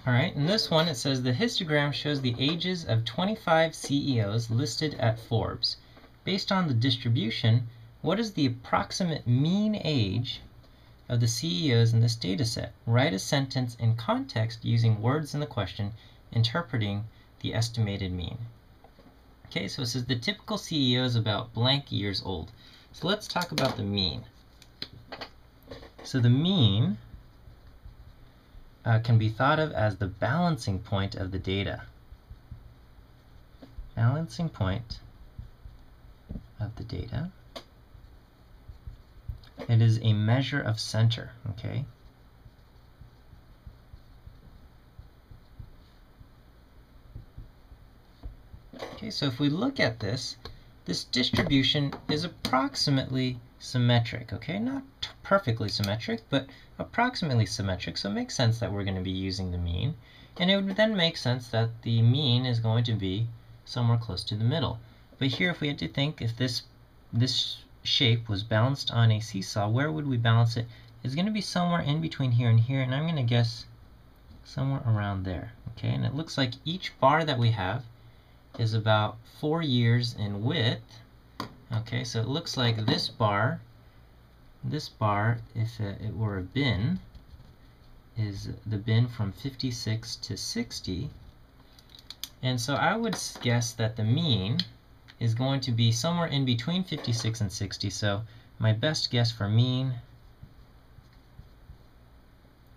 All right, in this one it says the histogram shows the ages of 25 CEOs listed at Forbes. Based on the distribution, what is the approximate mean age of the CEOs in this data set? Write a sentence in context using words in the question, interpreting the estimated mean. Okay, so it says the typical CEO is about blank years old. So let's talk about the mean. So the mean can be thought of as the balancing point of the data. Balancing point of the data. It is a measure of center, okay? Okay, so if we look at this distribution is approximately symmetric, okay? Not perfectly symmetric, but approximately symmetric, so it makes sense that we're going to be using the mean. And it would then make sense that the mean is going to be somewhere close to the middle. But here, if we had to think, if this shape was balanced on a seesaw, where would we balance it? It's going to be somewhere in between here and here, and I'm going to guess somewhere around there, okay? And it looks like each bar that we have is about 4 years in width. Okay, so it looks like this bar, if it were a bin, is the bin from 56 to 60. And so I would guess that the mean is going to be somewhere in between 56 and 60. So my best guess for mean,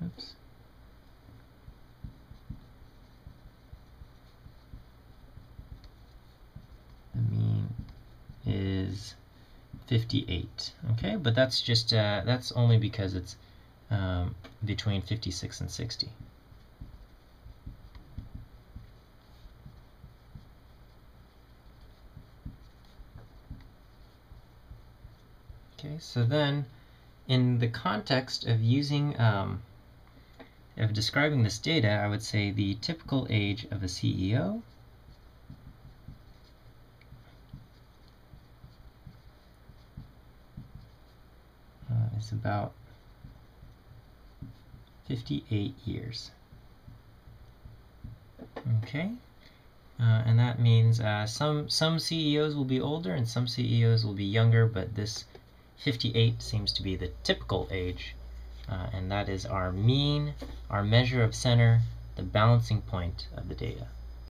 oops, the mean is 58. Okay, but that's just that's only because it's between 56 and 60. Okay, so then in the context of using of describing this data, I would say the typical age of a CEO is about 58 years. Okay, and that means some CEOs will be older and some CEOs will be younger, but this 58 seems to be the typical age, and that is our mean, our measure of center, the balancing point of the data.